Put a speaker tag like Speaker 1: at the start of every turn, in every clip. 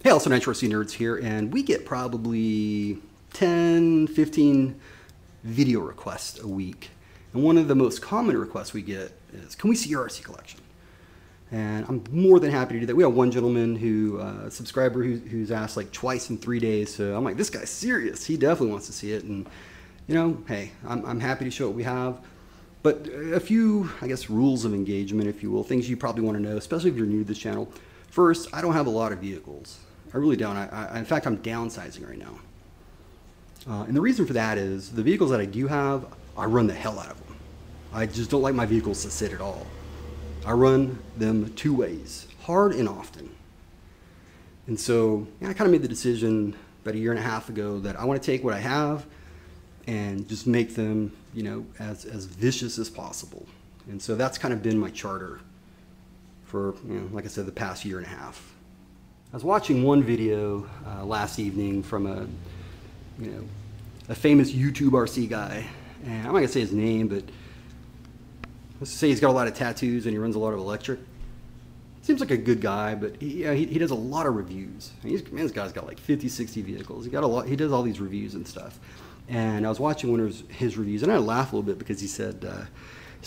Speaker 1: Hey, also Nitro nerds here, and we get probably 10, 15 video requests a week. And one of the most common requests we get is, can we see your RC collection? And I'm more than happy to do that. We have one gentleman a subscriber who's asked like twice in 3 days. So I'm like, this guy's serious. He definitely wants to see it. And you know, hey, I'm happy to show what we have. But a few, I guess, rules of engagement, if you will, things you probably want to know, especially if you're new to this channel. First, I don't have a lot of vehicles. I really don't. In fact, I'm downsizing right now. And the reason for that is the vehicles that I do have, I run the hell out of them. I just don't like my vehicles to sit at all. I run them two ways, hard and often. And so I kind of made the decision about 1.5 years ago that I want to take what I have and just make them, you know, as vicious as possible. And so that's kind of been my charter for, you know, like I said, the past 1.5 years. I was watching one video last evening from a famous YouTube RC guy, and I'm not gonna say his name, but let's say he's got a lot of tattoos and he runs a lot of electric. Seems like a good guy, but he does a lot of reviews. This guy's got like 50, 60 vehicles. He does all these reviews and stuff. And I was watching one of his reviews, and I laughed a little bit because he said,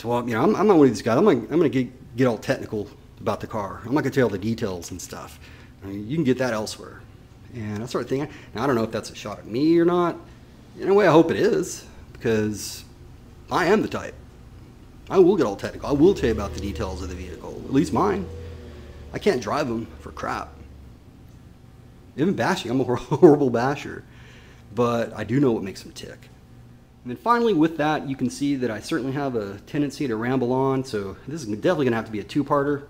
Speaker 1: well, you know, I'm not one of these guys. I'm gonna get all technical about the car. I'm not gonna tell you all the details and stuff. I mean, you can get that elsewhere. And I started thinking, now I don't know if that's a shot at me or not. In a way, I hope it is, because I am the type. I will get all technical. I will tell you about the details of the vehicle, at least mine. I can't drive them for crap. Even bashing, I'm a horrible basher. But I do know what makes them tick. And then finally, with that, you can see that I certainly have a tendency to ramble on, so this is definitely gonna have to be a two-parter.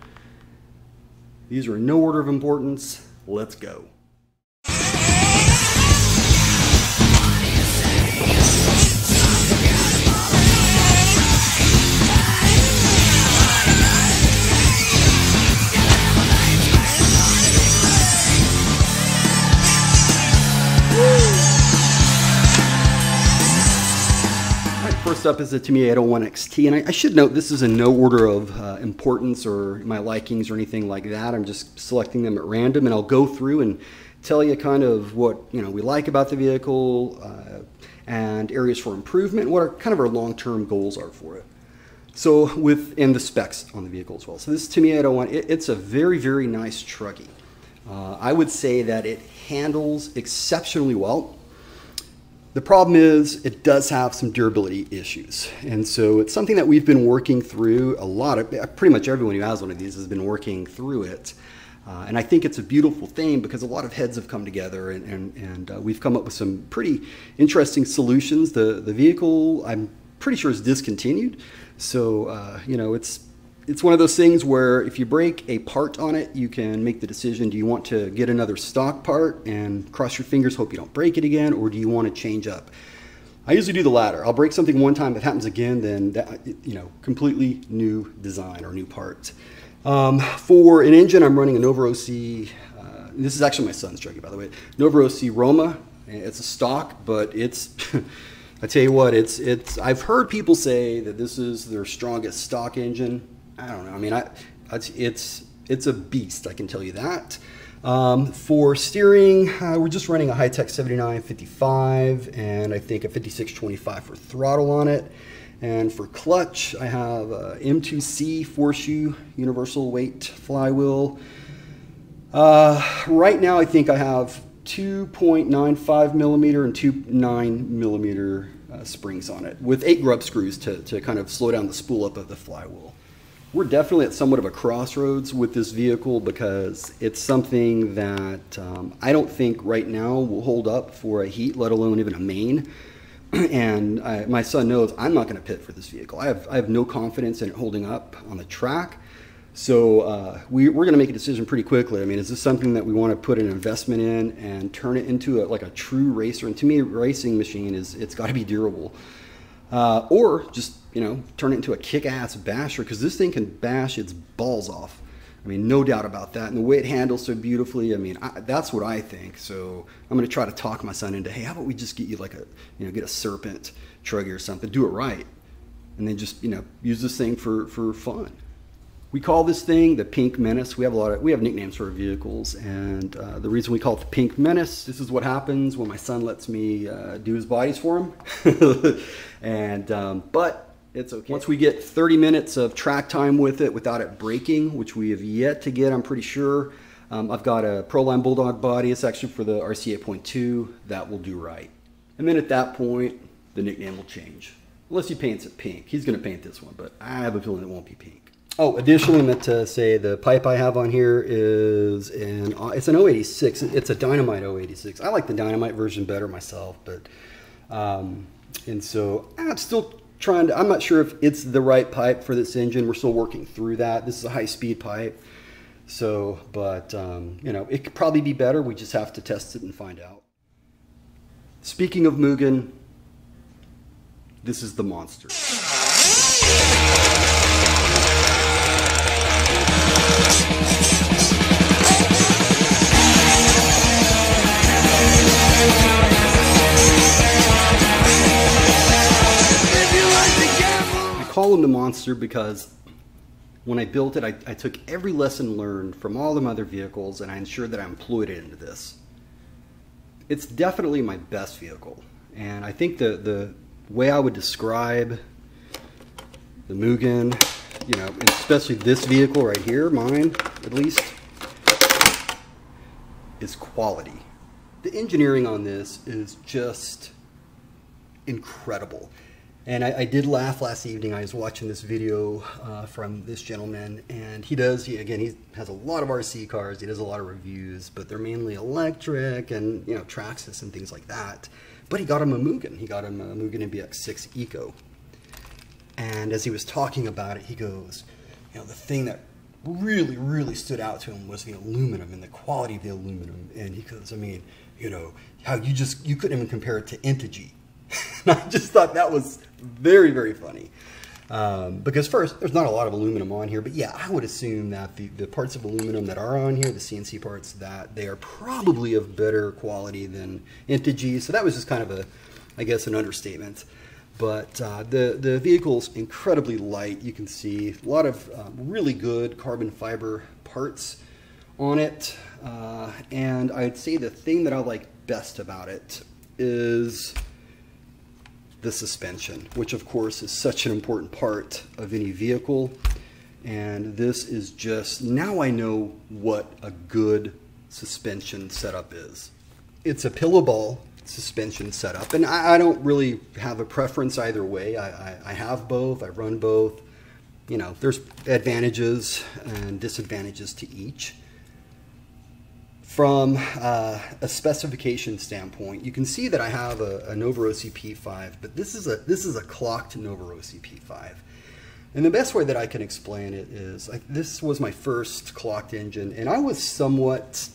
Speaker 1: These are in no order of importance. Let's go. First up is the Tamiya 801 XT, and I should note this is in no order of importance or my likings or anything like that. I'm just selecting them at random, and I'll go through and tell you kind of what we like about the vehicle and areas for improvement, what our long-term goals are for it. So and the specs on the vehicle as well. So this Tamiya 801, it's a very, very nice truggy. I would say that it handles exceptionally well. The problem is it does have some durability issues. And so it's something that we've been working through a lot of, pretty much everyone who has one of these has been working through it. And I think it's a beautiful thing because a lot of heads have come together and we've come up with some pretty interesting solutions. The vehicle, I'm pretty sure, is discontinued. So, you know, it's one of those things where if you break a part on it, you can make the decision, do you want to get another stock part and cross your fingers, hope you don't break it again, or do you want to change up? I usually do the latter. I'll break something one time. If it happens again, then that, you know, completely new design or new part. For an engine, I'm running a Nova OC. This is actually my son's truggy, by the way. Nova OC Roma. It's a stock, but it's, I tell you what, I've heard people say that this is their strongest stock engine. I don't know. I mean, it's a beast. I can tell you that. For steering, we're just running a high-tech 7955 and I think a 5625 for throttle on it. And for clutch, I have a M2C 4-shoe universal weight flywheel. Right now, I think I have 2.95 millimeter and 2.9 millimeter springs on it with 8 grub screws to kind of slow down the spool up of the flywheel. We're definitely at somewhat of a crossroads with this vehicle because it's something that I don't think right now will hold up for a heat, let alone even a main. And my son knows I'm not going to pit for this vehicle. I have no confidence in it holding up on the track. So we're going to make a decision pretty quickly. I mean, is this something that we want to put an investment in and turn it into like a true racer? And to me, a racing machine it's got to be durable. Or just, you know, turn it into a kick-ass basher, because this thing can bash its balls off. I mean, no doubt about that. And the way it handles so beautifully, I mean, that's what I think. So I'm going to try to talk my son into, hey, how about we just get you like get a Serpent truggy or something, do it right, and then just, use this thing for fun. We call this thing the Pink Menace. We have nicknames for our vehicles, and the reason we call it the Pink Menace, this is what happens when my son lets me do his bodies for him. But it's okay. Once we get 30 minutes of track time with it without it breaking, which we have yet to get, I'm pretty sure. I've got a Proline Bulldog body. It's actually for the RC 8.2. That will do right. And then at that point, the nickname will change. Unless he paints it pink. He's going to paint this one, but I have a feeling it won't be pink. Oh, additionally, I meant to say the pipe I have on here is it's an 086. It's a Dynamite 086. I like the Dynamite version better myself, but and so I'm still trying to, I'm not sure if it's the right pipe for this engine. We're still working through that. This is a high-speed pipe. So, but, you know, it could probably be better. We just have to test it and find out. Speaking of Mugen, this is the monster. I call him the monster because when I built it, I took every lesson learned from all the other vehicles and I ensured that I employed it into this. It's definitely my best vehicle, and I think the way I would describe the Mugen, you know, and especially this vehicle right here, mine at least, is quality. The engineering on this is just incredible. And I did laugh last evening. I was watching this video from this gentleman, and he has a lot of RC cars. He does a lot of reviews, but they're mainly electric and, you know, Traxxas and things like that. But he got him a Mugen. He got him a Mugen MBX6 Eco. And as he was talking about it, he goes, you know, the thing that really, really stood out to him was the aluminum and the quality of the aluminum. And he goes, I mean, you know, how you couldn't even compare it to Integy. And I just thought that was very, very funny. Because first, there's not a lot of aluminum on here, but yeah, I would assume that the parts of aluminum that are on here, the CNC parts, that they are probably of better quality than Integy. So that was just kind of I guess, an understatement. But the vehicle's incredibly light. You can see a lot of really good carbon fiber parts on it. And I'd say the thing that I like best about it is the suspension, which of course is such an important part of any vehicle. And this is just, now I know what a good suspension setup is. It's a pillow ball suspension setup, and I don't really have a preference either way. I have both, I run both. You know, there's advantages and disadvantages to each. From a specification standpoint, you can see that I have a Novorossy P5, but this is a clocked Novorossy P5. And the best way that I can explain it is, this was my first clocked engine, and I was somewhat,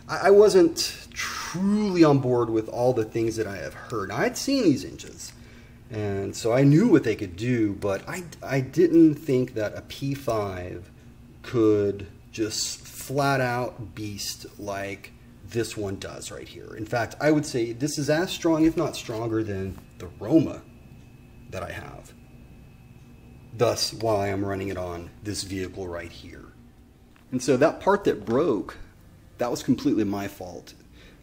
Speaker 1: I wasn't truly on board with all the things that I have heard. I had seen these engines, and so I knew what they could do, but I didn't think that a P5 could just flat out beast like this one does right here. In fact, I would say this is as strong, if not stronger, than the Roma that I have. Thus, why I'm running it on this vehicle right here. And so that part that broke, that was completely my fault.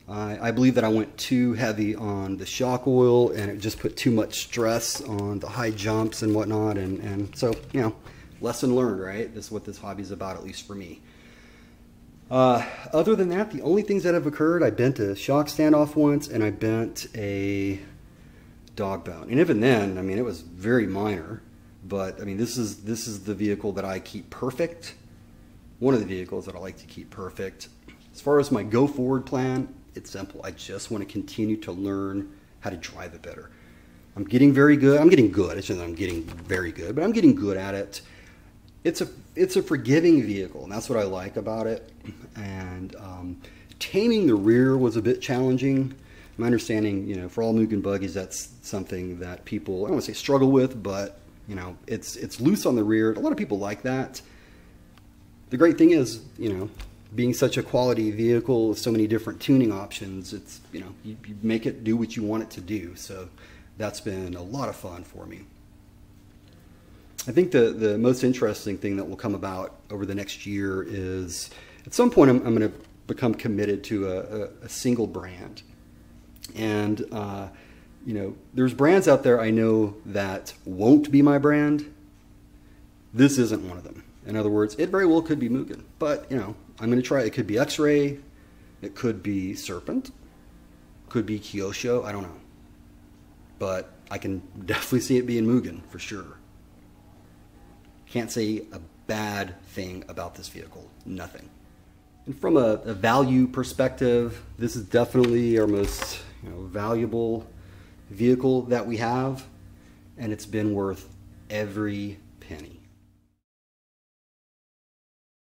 Speaker 1: I believe that I went too heavy on the shock oil, and it just put too much stress on the high jumps and whatnot. And so, you know, lesson learned, right? This is what this hobby is about, at least for me. Other than that, the only things that have occurred, I bent a shock standoff once, and I bent a dog bone. And even then, I mean, it was very minor. But I mean, this is the vehicle that I keep perfect. One of the vehicles that I like to keep perfect. As far as my go forward plan, it's simple. I just want to continue to learn how to drive it better. I'm getting very good. I'm getting good. It's not that I'm getting very good, but I'm getting good at it. It's a forgiving vehicle, and that's what I like about it. And taming the rear was a bit challenging. My understanding, you know, for all Mugen buggies, that's something that people, I don't want to say struggle with, but you know, it's loose on the rear. A lot of people like that. The great thing is, you know, being such a quality vehicle with so many different tuning options, it's, you know, you make it do what you want it to do. So that's been a lot of fun for me. I think the most interesting thing that will come about over the next year is at some point I'm going to become committed to a single brand. And, you know, there's brands out there I know that won't be my brand. This isn't one of them. In other words, it very well could be Mugen, but, you know, I'm going to try. It could be X-Ray, it could be Serpent, could be Kyosho, I don't know. But I can definitely see it being Mugen for sure. Can't say a bad thing about this vehicle, nothing. And from a value perspective, this is definitely our most, you know, valuable vehicle that we have, and it's been worth every penny.